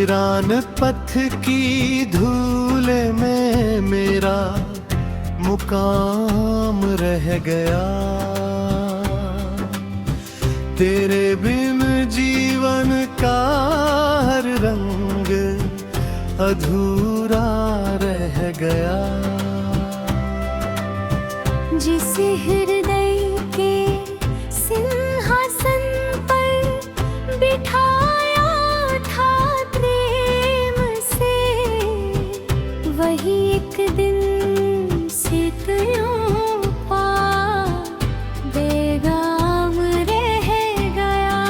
वीरान पथ की धूल में मेरा मुकाम रह गया। तेरे बिन जीवन का हर रंग अधूरा रह गया। जिस हृदय के सिंहासन पर बिठाया था प्रेम से, वही एक दिन से त्यों बेगाम रह गया।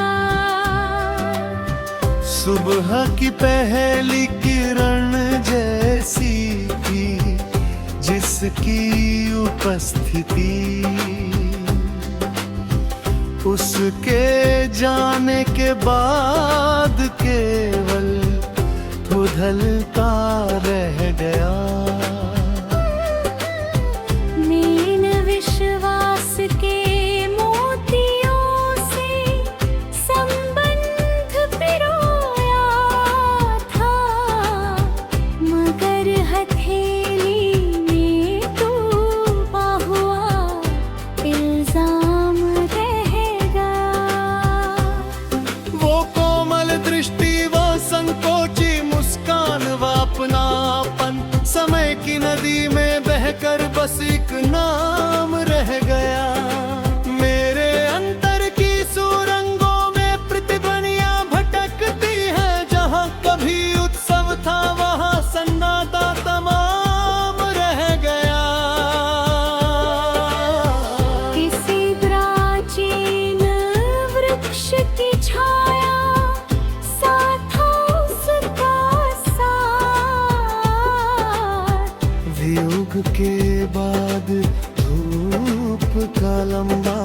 सुबह की पहली किरण जैसी थी जिसकी उपस्थिति, उसके जाने के बाद केवल उधलता रह गया। मीन विश्वास के मोतियों से संबंध पिरोया था, मगर हथेली में डूबा हुआ इल्जाम रह गया। वो कोमल दृष्टि, वो संकोची मुस्कान, वो अपनापन समय की नदी में बहकर बस एक नाम रह गया। मेरे अंतर की सुरंगों में प्रतिध्वनियां भटकती हैं, जहां कभी उत्सव था वहां सन्नाटा तमाम रह गया। किसी प्राचीन वृक्ष की छाया सा था उसका साथ। वियोग के बाद धूप का लंबा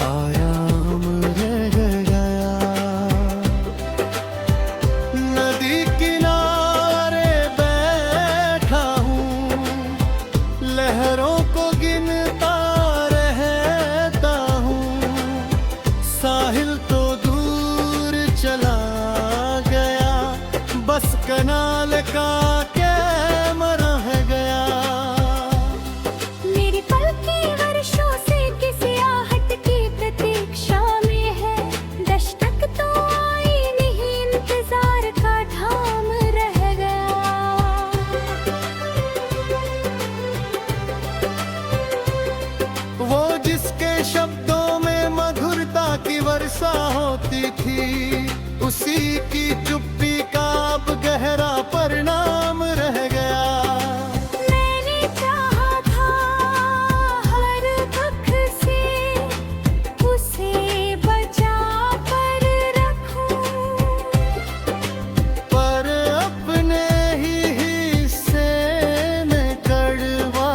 आयाम रह गया। नदी किनारे बैठा हूँ, लहरों को गिनता रहता हूँ। साहिल तो दूर चला गया, बस कनाल का कैम रह गया। मेरी पलकें वर्षों से किसी आहट की प्रतीक्षा में है, दस्तक तो आई नहीं, इंतजार का ठाम रह गया। वो जिसके शब्दों में मधुरता की वर्षा होती थी, उसी की चुप्पी का अब गहरा परिणाम रह गया। मैंने चाहा था हर दुख से उसे बचा कर रखूं, पर अपने ही हिस्से में कड़वा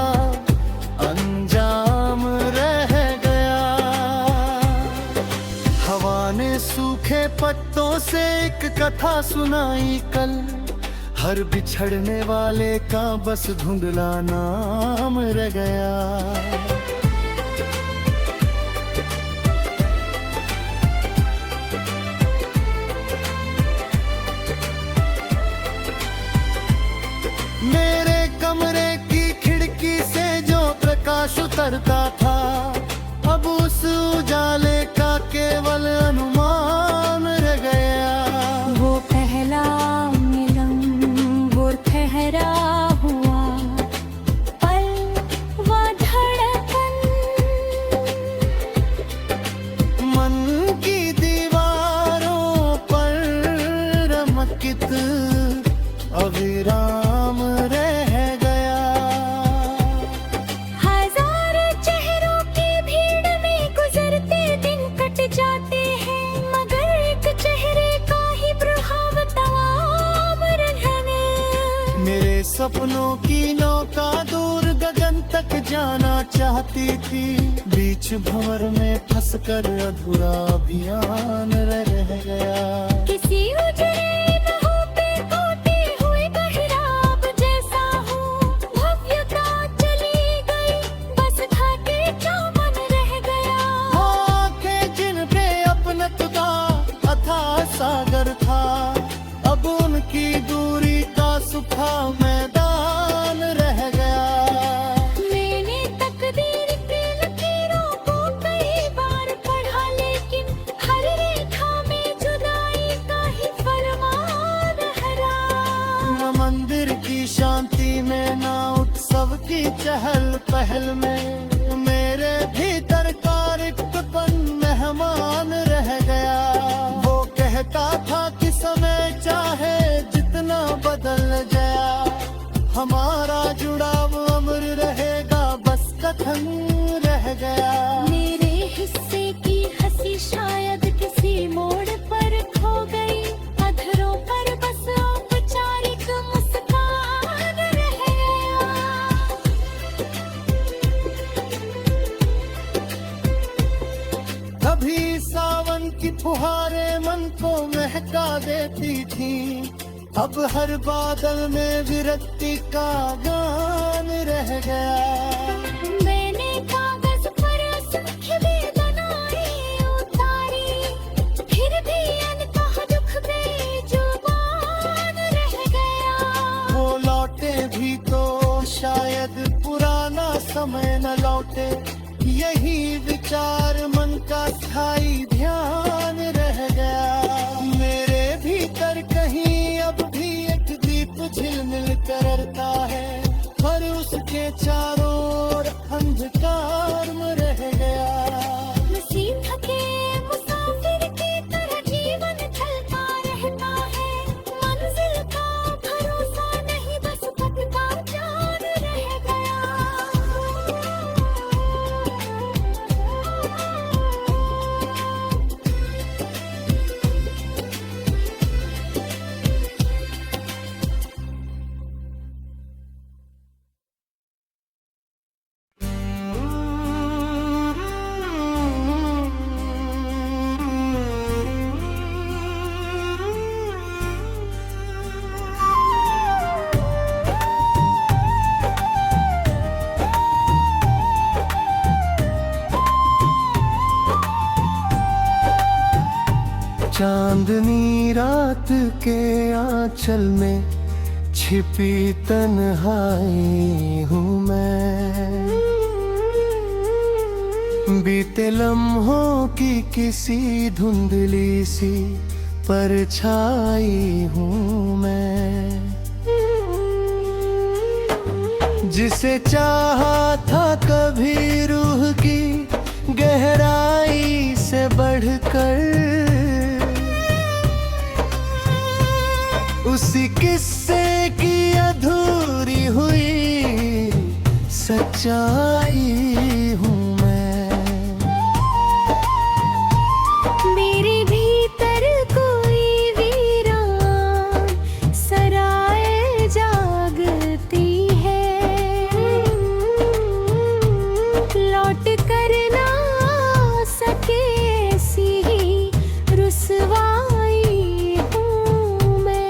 अंजाम रह गया। हवा ने सूखे पत्तों से एक कथा सुनाई कल, हर बिछड़ने वाले का बस धुंधला नाम रह गया। मेरे कमरे की खिड़की से जो प्रकाश उतरता था, अब उस उजाले का केवल अनुमान रह गया। वो पहला मिलन, वो ठहरा हुआ पल, वो धड़कन, मन की दीवारों पर रमकित अविराम रह गया। हजार चेहरों की भीड़ में गुजरते दिन कट जाते हैं, मगर एक चेहरे का ही प्रभाव तमाम रहने। मेरे सपनों की नौका दूर गगन तक जाना चाहती थी, बीच भंवर में फंसकर अधूरा अभियान रह गया। किसी उजड़े लहू पे टूटे हुए बहिराब जैसा हूँ, भव्यता चली गई, बस घाटे चौमन रह गया। आंखें जिन पे अपनत्व का अथाह सागर था, अब पहल में मेरे भीतर का रिक्तपन मेहमान रह गया। वो कहता था कि समय चाहे जितना बदल गया, हमारा जुड़ाव अमर रहेगा, बस कथन रह गया। मेरे हिस्से की हंसी शायद किसी मोड़ पर खो गई, अधरों पर बस औपचारिक मुस्कान रह गया। कभी सावन की फुहारें मन को महका देती थी, अब हर बादल में विरक्ति का गान रह गया। मैंने कागज पर असंख्य वेदनाएं उतारी, फिर भी अनकहा दुख बेजुबान रह गया। वो लौटे भी तो शायद पुराना समय न लौटे, यही विचार मन का स्थायी ध्यान रह गया। मेरे भीतर कहीं अब भी एक दीप झिलमिल करता है, पर उसके चारों ओर अंधकार में रह गया। नसीब थके मुसाफिर की तरह जीवन चलता रहता है, मंजिल का भरोसा नहीं, बस पथ का जान रह गया। चांदनी रात के आंचल में छिपी तन्हाई हूँ मैं, बीते लम्हों की किसी धुंधली सी परछाई हूँ मैं। जिसे चाहा था कभी रूह की गहराई से बढ़कर, उसी किस्से की अधूरी हुई सच्चाई हूँ मैं। मेरे भीतर कोई वीरान सराय जागती है, लौट कर ना सके ऐसी ही रुसवाई हूँ मैं।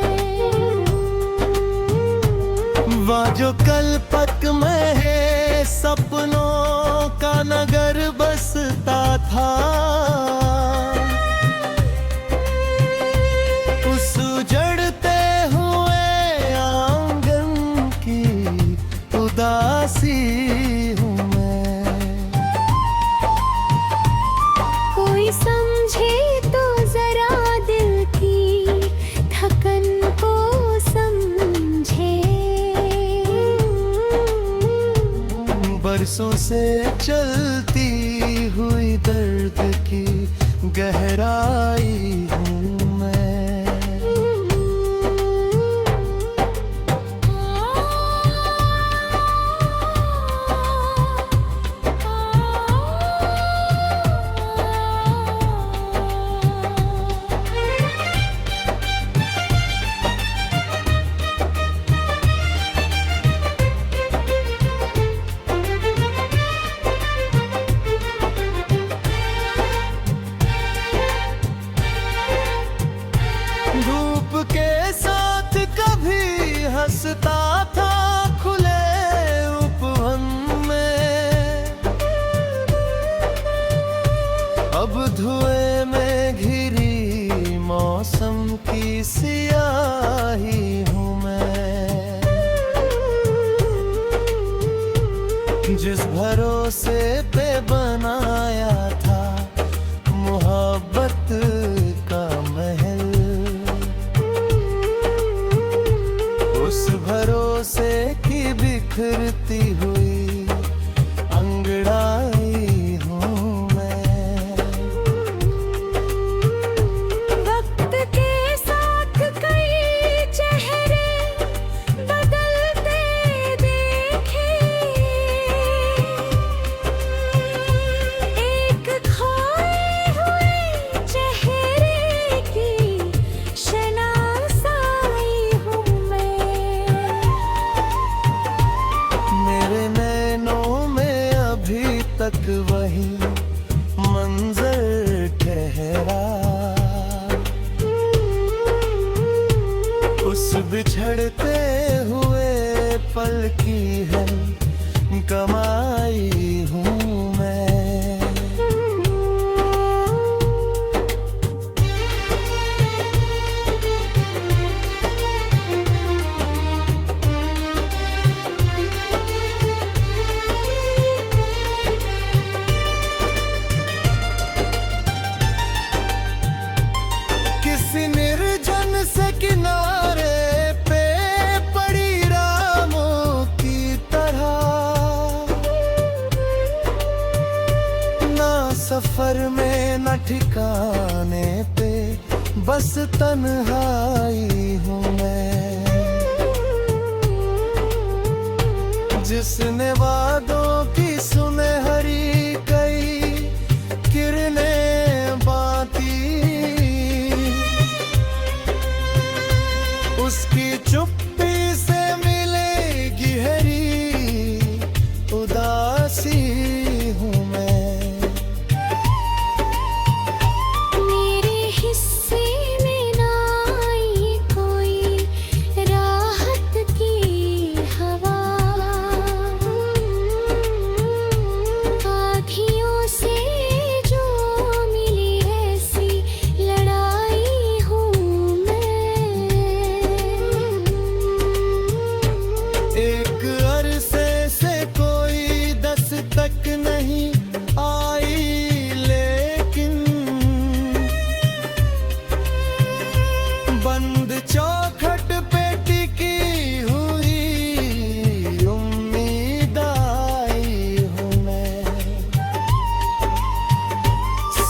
वहाँ जो कल्पक में है सपनों का नगर बसता था, उस उजड़ते हुए आंगन की उदासी हूँ मैं। कोई समझे तो जरा दिल की थकन को समझे, बरसों से चलती हुई दर्द की गहराई हूँ मैं। धूप के साथ कभी हंसता था खुले उपवन में, अब धुएं में घिरी मौसम की सियाही हूँ मैं। जिस भरोसे पे बनाया था मोहब्बत का महल, उस भरोसे की बिखरती हुई आई हूँ मैं। किसी निर्जन से किनारे पे पड़ी रामों की तरह, ना सफर में न ठिकाने पे, बस तन्हाई हूँ मैं। जिसने वादों की सुनहरी कई किरणें बांटी, उसकी चुप्पी से मिलेगी हरी उदासी हूँ मैं। मेरे हिस्से में ना आई कोई राहत की हवा, आँखियों से जो मिली ऐसी लड़ाई हूँ मैं। एक अरसे से कोई दस्तक नहीं आई, लेकिन बंद चौखट पे टिकी हुई उम्मीद आई हूँ मैं।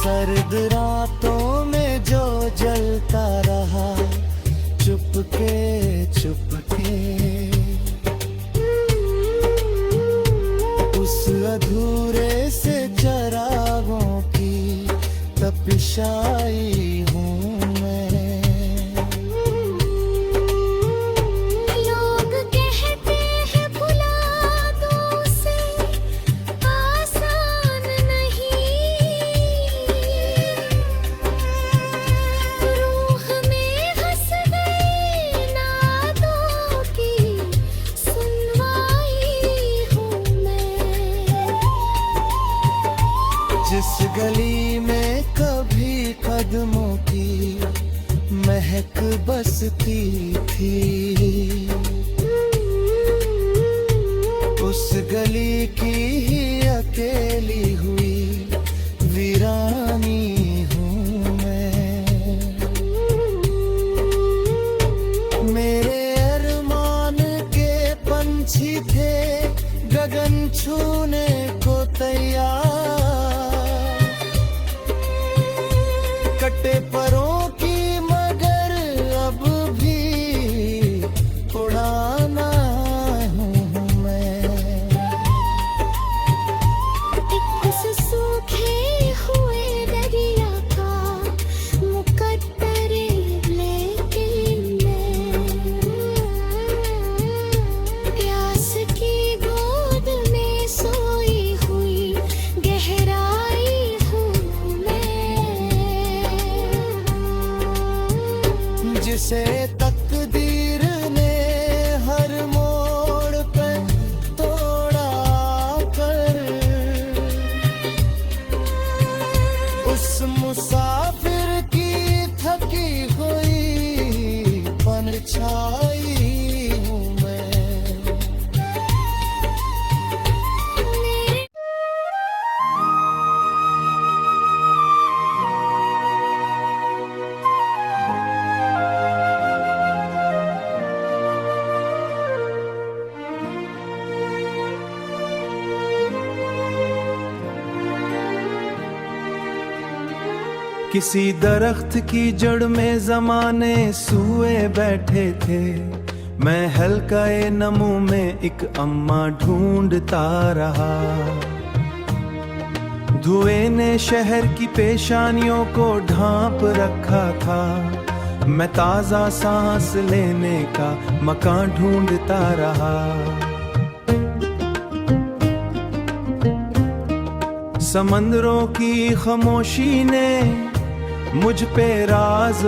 सर्द रातों में जो जलता रहा चुपके चुपके, उस अधूरे से चरागों की तपिशाई हूँ मैं। लोग कहते हैं भुला दो उसे, आसान नहीं। रूह में हंस गई नादों की सुनवाई हूँ मैं। जिस गली में कभी कदमों की महक बसती थी, उस गली की ही अकेली हुई वीरानी हूँ मैं। मेरे अरमान के पंछी थे गगन छूने को तैयार, कटे परों की मगर अब भी उड़ाना हूँ मैं। इस सूखे हुए दरिया का मुकद्दर लेकिन मैं, प्यास की गोद में सोई हुई गहराई हूँ मैं। जिसे तकदीर ने हर मोड़ पे तोड़ा कर, उस मुसाफिर की थकी हुई परछाई हूँ मैं। किसी दरख्त की जड़ में जमाने सूए बैठे थे, मैं हल्काए नमू में एक अम्मा ढूंढता रहा। धुएं ने शहर की पेशानियों को ढांप रखा था, मैं ताजा सांस लेने का मकान ढूंढता रहा। समंदरों की खामोशी ने मुझ पे राज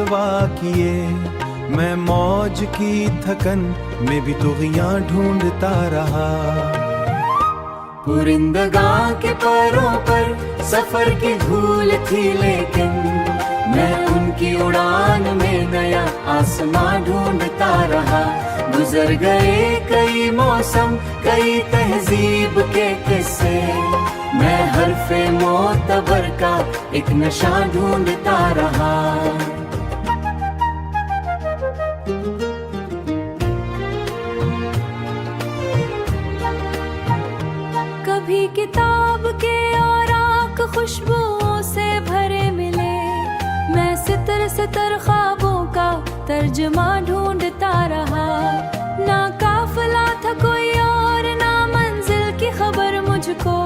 किए, मैं मौज की थकन में भी तुगियां ढूंढता रहा। पुरिंदगां के पैरों पर सफर की धूल थी, लेकिन मैं उनकी उड़ान में नया आसमां ढूंढता रहा। गुजर गए कई मौसम, कई तहजीब के किस्से, मैं हर्फे मोतबर का एक नशा ढूंढता रहा। कभी किताब के औराक खुशबुओं से भरे मिले, मैं सितर सितर ख्वाबों का तर्जमा ढूंढता रहा। ना काफिला था कोई और ना मंजिल की खबर मुझको,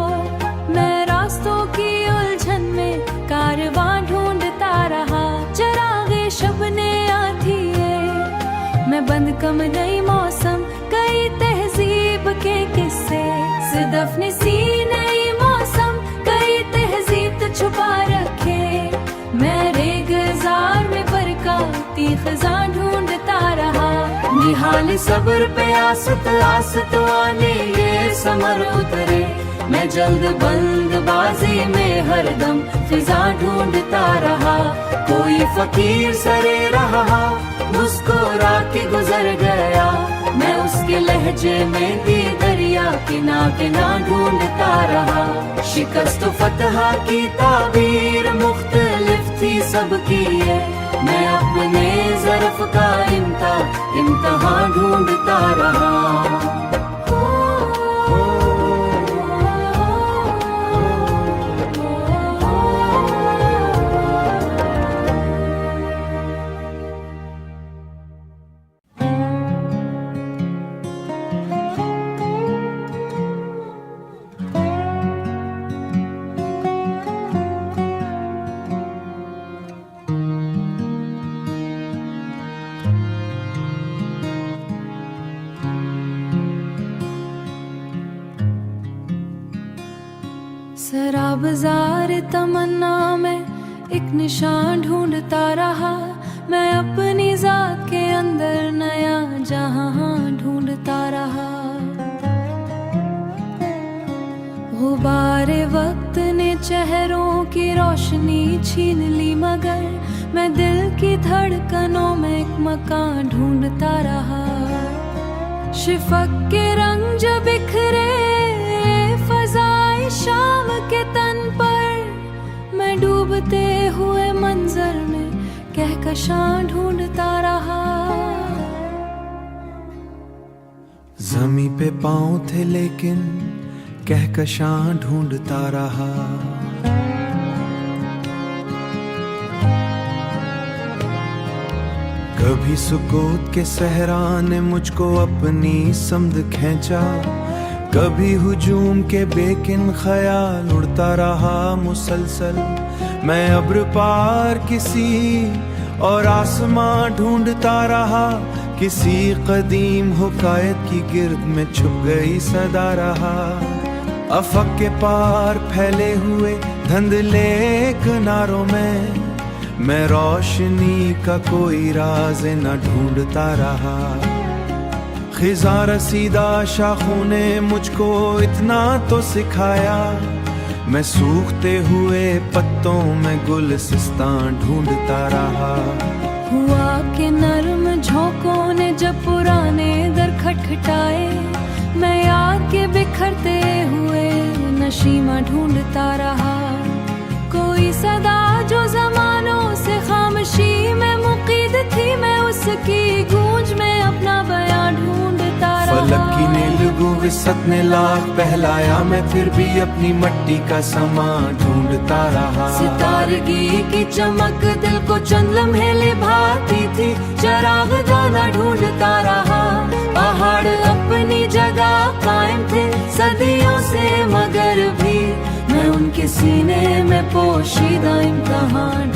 मैं रास्तों की उलझन में कारवां ढूंढता रहा। चरागे शबने आती है, मैं बंद कम नई मौसम, कई तहजीब के किस्से, सिदफ ने सी नई मौसम, कई तहजीब तो छुपा रखे। मैं रेगजार में बरकाती खज़ां ढूंढता रहा। निहाल सब्र पे आसत आसत आने ये समर उतरे, मैं जल्द बल्दबाजी में हरदम फिजा ढूंढता रहा। कोई फकीर सरे रहा मुस्कुरा के गुजर गया, मैं उसके लहजे में दी दरिया किना किना ढूंढता रहा। शिकस्त फतह की ताबीर मुख्तलिफ थी सबकी है, मैं अपने ज़र्फ का इम्तिहान ढूंढता रहा। सराबज़ार तमन्ना में एक निशान ढूंढता रहा, मैं अपनी जात के अंदर नया जहां ढूंढता रहा। गुबारे वक्त ने चेहरों की रोशनी छीन ली, मगर मैं दिल की धड़कनों में एक मकान ढूंढता रहा। शिफक के रंग जो बिखरे फज़ाए शाम के तन पर, मैं डूबते हुए मंजर में कहकशां ढूंढता रहा। ज़मीं पे पाँव थे लेकिन कहकशां ढूंढता रहा। कभी सुकूत के सहरा ने मुझको अपनी समद खींचा, कभी हुजूम के बेकिन ख्याल उड़ता रहा मुसलसल। मैं अब्र पार किसी और आसमां ढूंढता रहा, किसी कदीम हुकायत की गिर्द में छुप गई सदा रहा। अफक के पार फैले हुए धुंधले किनारों में, मैं रोशनी का कोई राज न ढूंढता रहा। खिज़ा रसीदा शाखों ने मुझको इतना तो सिखाया, मैं सूखते हुए पत्तों में गुलसिस्तान ढूंढता रहा। हुआ के नरम झोंकों ने जब पुराने दर खटखटाए, मैं याद के बिखरते हुए नशीमा ढूंढता रहा। कोई सदा जो ज़मानों से खामोशी में मुक़ीद थी, मैं उसकी गूंज में अपना बयां ढूंढता रहा। फलक की नीलगू विसत ने लाख बहलाया, मैं फिर भी अपनी मट्टी का समा ढूंढता रहा। सितारगी की चमक दिल को चंद लम्हे लिभाती थी, चराग दाना ढूंढता रहा। पहाड़ अपनी जगह कायम थे सदियों से, मगर भी मैं उनके सीने में पोशीदा इम्तिहान